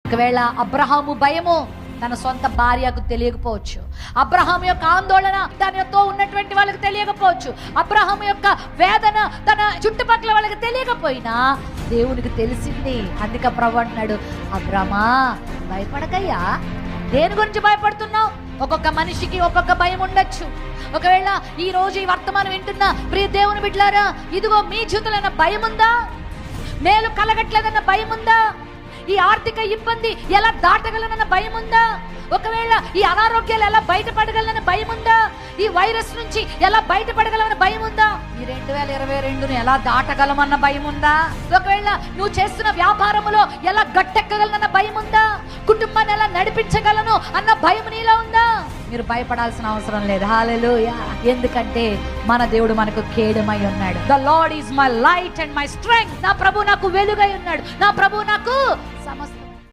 ఒకవేళ అబ్రహాము భయము తన సొంత భార్యకు తెలియకపోవచ్చు, అబ్రహాము యొక్క ఆందోళన తనతో ఉన్నటువంటి వాళ్ళకి తెలియకపోవచ్చు, అబ్రహాము యొక్క వేదన తన చుట్టుపక్కల వాళ్ళకి తెలియకపోయినా దేవునికి తెలిసింది. అందుకే ప్రభువు అంటున్నాడు, అబ్రహమా భయపడకయ్యా, దేని గురించి భయపడుతున్నావు? ఒక్కొక్క మనిషికి ఒక్కొక్క భయం ఉండొచ్చు. ఒకవేళ ఈ రోజు ఈ వర్తమానం వింటున్న ప్రియ దేవుని బిడ్డలారా, ఇదిగో మీ జీవితంలో భయం ఉందా? మేలు కలగట్లేదన్న భయం ఉందా? ఈ ఆర్థిక ఇబ్బంది ఎలా దాటగలనన్న భయం ఉందా? ఒకవేళ ఈ అనారోగ్యాలు ఎలా బయటపడగలనన్న భయం ఉందా? ఈ వైరస్ నుంచి ఎలా బయటపడగలమన్న భయం ఉందా? ఈ 2022ను ఎలా దాటగలమన్న భయం ఉందా? ఒకవేళ నువ్వు చేస్తున్న వ్యాపారములో ఎలా గట్టెక్కగలనన్న భయం ఉందా? కుటుంబాన్ని ఎలా నడిపించగలను అన్న భయం నీలో ఉందా? మీరు భయపడాల్సిన అవసరం లేదు. హల్లెలూయా. ఎందుకంటే మన దేవుడు మనకు కేడమై ఉన్నాడు. The lord is my light and my strength. నా ప్రభు నాకు వెలుగై ఉన్నాడు, నా ప్రభు నాకు సమస్త